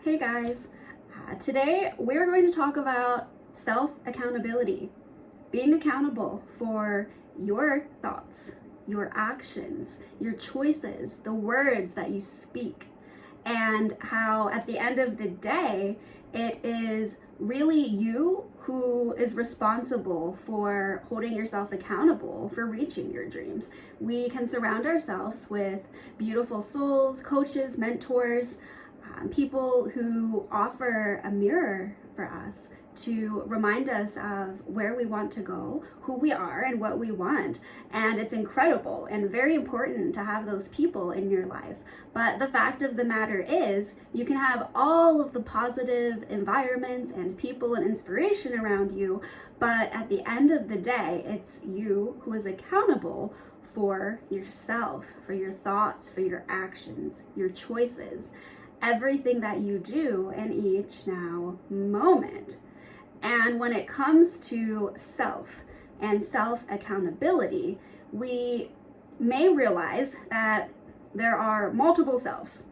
Hey guys, today we're going to talk about self-accountability, being accountable for your thoughts, your actions, your choices, the words that you speak, and how at the end of the day, it is really you who is responsible for holding yourself accountable for reaching your dreams. We can surround ourselves with beautiful souls, coaches, mentors, people who offer a mirror for us to remind us of where we want to go, who we are, and what we want. And it's incredible and very important to have those people in your life. But the fact of the matter is, you can have all of the positive environments and people and inspiration around you, but at the end of the day, it's you who is accountable for yourself, for your thoughts, for your actions, your choices, everything that you do in each now moment. And when it comes to self and self accountability, we may realize that there are multiple selves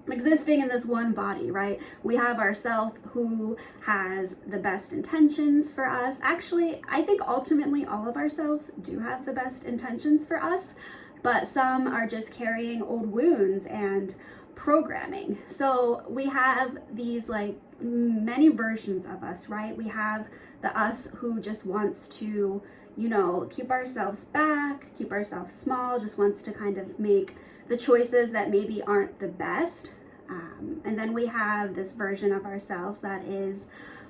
existing in this one body, right? We have ourself who has the best intentions for us. Actually, I think ultimately all of ourselves do have the best intentions for us, but some are just carrying old wounds and programming. So we have these like many versions of us, right? We have the us who just wants to, keep ourselves back, keep ourselves small, just wants to kind of make the choices that maybe aren't the best. And then we have this version of ourselves that is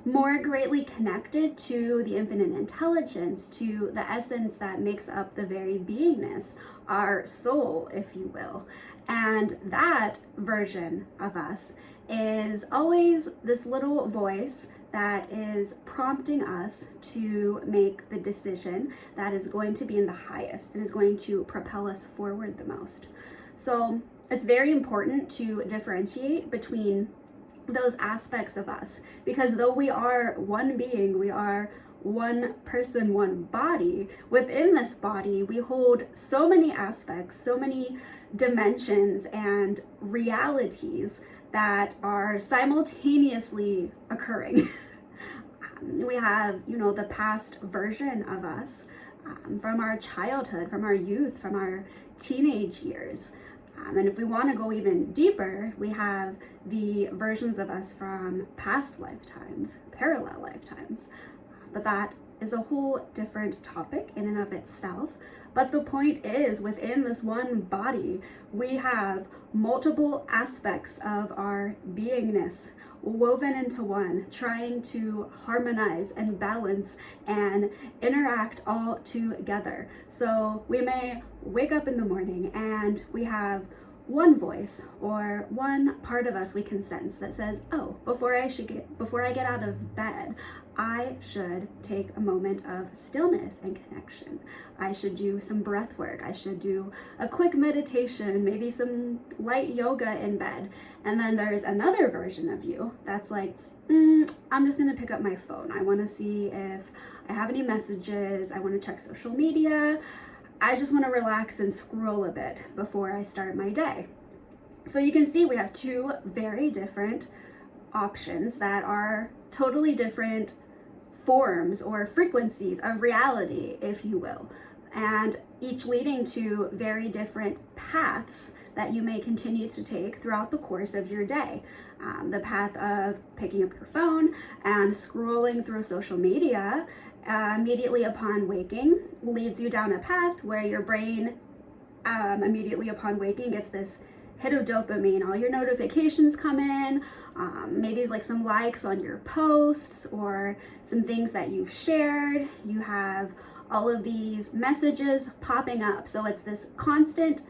more greatly connected to the infinite intelligence, to the essence that makes up the very beingness, our soul, if you will. And that version of us is always this little voice that is prompting us to make the decision that is going to be in the highest and is going to propel us forward the most. So it's very important to differentiate between those aspects of us, because though we are one being, we are one person, one body, within this body we hold so many aspects, so many dimensions and realities that are simultaneously occurring. We have, the past version of us, from our childhood, from our youth, from our teenage years. And if we want to go even deeper, we have the versions of us from past lifetimes, parallel lifetimes. But that is a whole different topic in and of itself. But the point is, within this one body, we have multiple aspects of our beingness woven into one, trying to harmonize and balance and interact all together. So we may wake up in the morning and we have one voice or one part of us we can sense that says, oh, before I get out of bed, I should take a moment of stillness and connection. I should do some breath work. I should do a quick meditation, maybe some light yoga in bed. And then there's another version of you that's like, I'm just gonna pick up my phone. I wanna see if I have any messages. I wanna check social media. I just wanna relax and scroll a bit before I start my day. So you can see we have two very different options that are totally different forms or frequencies of reality, if you will, and each leading to very different paths that you may continue to take throughout the course of your day. The path of picking up your phone and scrolling through social media immediately upon waking leads you down a path where your brain immediately upon waking gets this hit of dopamine. All your notifications come in, maybe like some likes on your posts or some things that you've shared. You have all of these messages popping up. So it's this constant,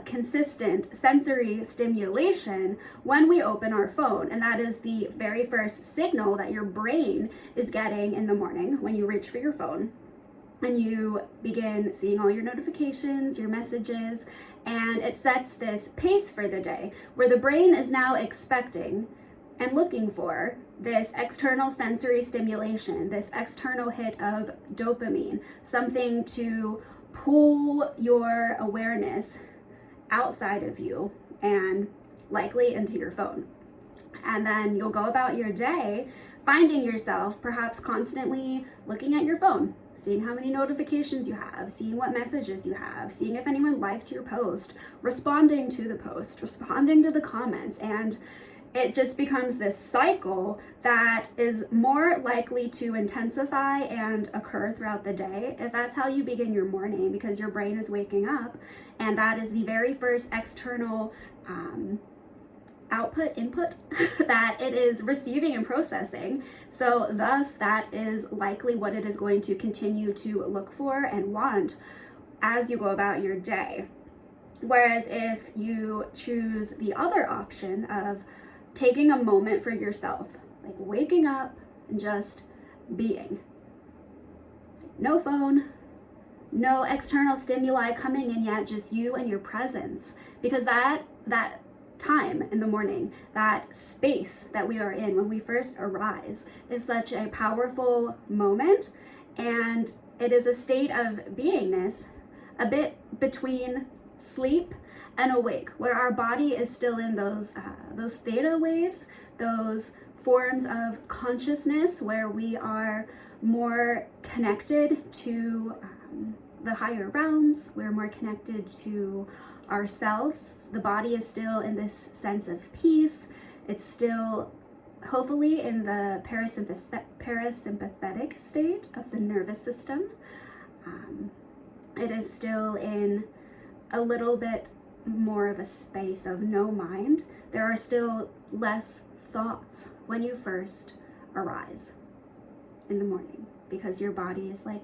consistent sensory stimulation when we open our phone. And that is the very first signal that your brain is getting in the morning when you reach for your phone. And you begin seeing all your notifications, your messages, and it sets this pace for the day where the brain is now expecting and looking for this external sensory stimulation, this external hit of dopamine, something to pull your awareness outside of you and likely into your phone. And then you'll go about your day finding yourself perhaps constantly looking at your phone, seeing how many notifications you have, seeing what messages you have, seeing if anyone liked your post, responding to the post, responding to the comments, and it just becomes this cycle that is more likely to intensify and occur throughout the day if that's how you begin your morning, because your brain is waking up and that is the very first external input that it is receiving and processing. So thus that is likely what it is going to continue to look for and want as you go about your day. Whereas if you choose the other option of taking a moment for yourself, like waking up and just being, no phone, no external stimuli coming in yet, just you and your presence, because that time in the morning, that space that we are in when we first arise, is such a powerful moment, and it is a state of beingness a bit between sleep and awake, where our body is still in those theta waves, those forms of consciousness where we are more connected to the higher realms, we're more connected to ourselves. The body is still in this sense of peace. It's still hopefully in the parasympathetic state of the nervous system. It is still in a little bit more of a space of no mind. There are still less thoughts when you first arise in the morning, because your body is like,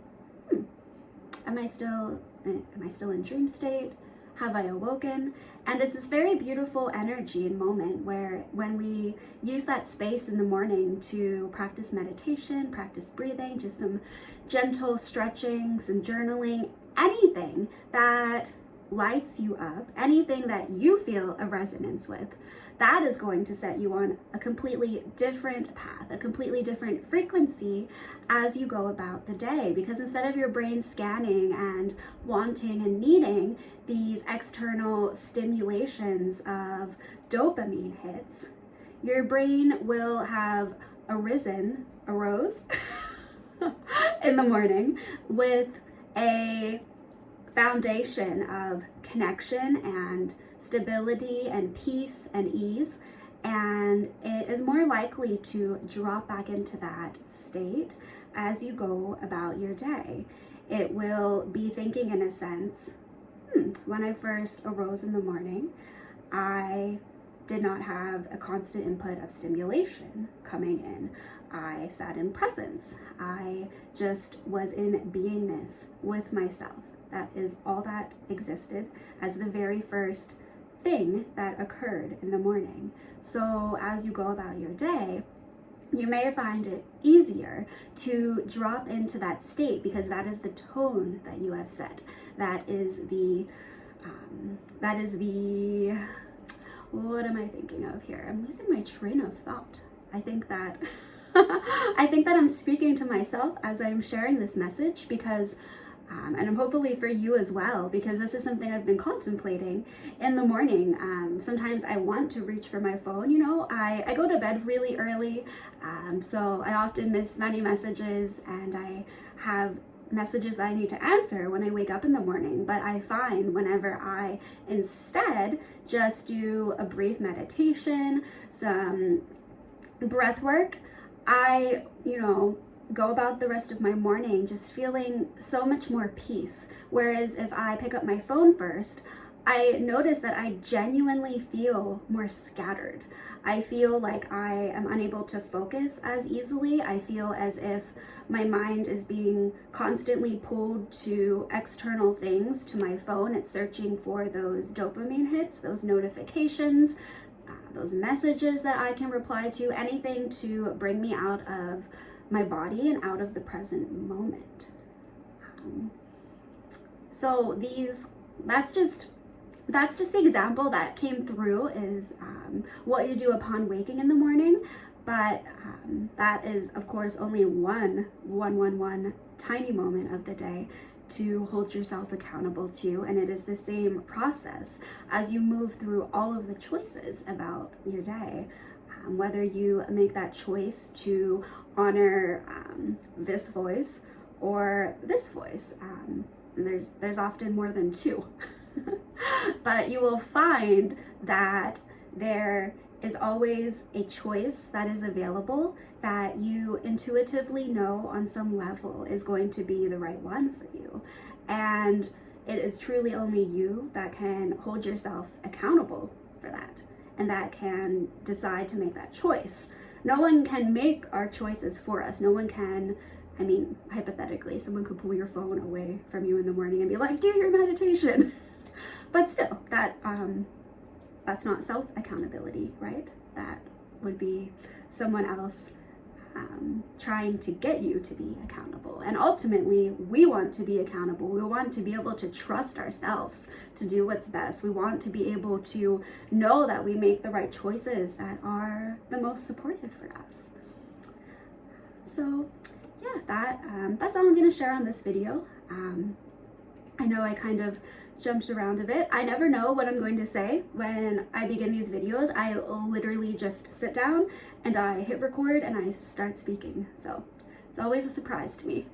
am I still in dream state? Have I awoken? And it's this very beautiful energy and moment where when we use that space in the morning to practice meditation, practice breathing, just some gentle stretching, some journaling, anything that lights you up, anything that you feel a resonance with, that is going to set you on a completely different path, a completely different frequency as you go about the day. Because instead of your brain scanning and wanting and needing these external stimulations of dopamine hits, your brain will have arose in the morning with a foundation of connection and stability and peace and ease, and it is more likely to drop back into that state as you go about your day. It will be thinking in a sense, when I first arose in the morning, I did not have a constant input of stimulation coming in. I sat in presence. I just was in beingness with myself. That is all that existed as the very first thing that occurred in the morning. So as you go about your day, you may find it easier to drop into that state, because that is the tone that you have set. That is the what am I thinking of here? I'm losing my train of thought. I think that I'm speaking to myself as I'm sharing this message, because and I'm hopefully for you as well, because this is something I've been contemplating in the morning. Sometimes I want to reach for my phone. I go to bed really early, so I often miss many messages, and I have messages that I need to answer when I wake up in the morning. But I find whenever I instead just do a brief meditation, some breath work, I go about the rest of my morning just feeling so much more peace. Whereas if I pick up my phone first, I notice that I genuinely feel more scattered. I feel like I am unable to focus as easily. I feel as if my mind is being constantly pulled to external things, to my phone. It's searching for those dopamine hits, those notifications, those messages that I can reply to, anything to bring me out of my body and out of the present moment. So that's just the example that came through, is what you do upon waking in the morning. But that is, of course, only one tiny moment of the day to hold yourself accountable to. And it is the same process as you move through all of the choices about your day. whether you make that choice to honor this voice or this voice. And there's often more than two. But you will find that there is always a choice that is available that you intuitively know on some level is going to be the right one for you. And it is truly only you that can hold yourself accountable for that, and that can decide to make that choice. No one can make our choices for us. No one can, I mean, hypothetically, someone could pull your phone away from you in the morning and be like, do your meditation. But still, that's not self-accountability, right? That would be someone else trying to get you to be accountable. And ultimately, we want to be accountable. We want to be able to trust ourselves to do what's best. We want to be able to know that we make the right choices that are the most supportive for us. So yeah, that's all I'm going to share on this video. I know I kind of jumped around a bit. I never know what I'm going to say when I begin these videos. I literally just sit down and I hit record and I start speaking. So it's always a surprise to me.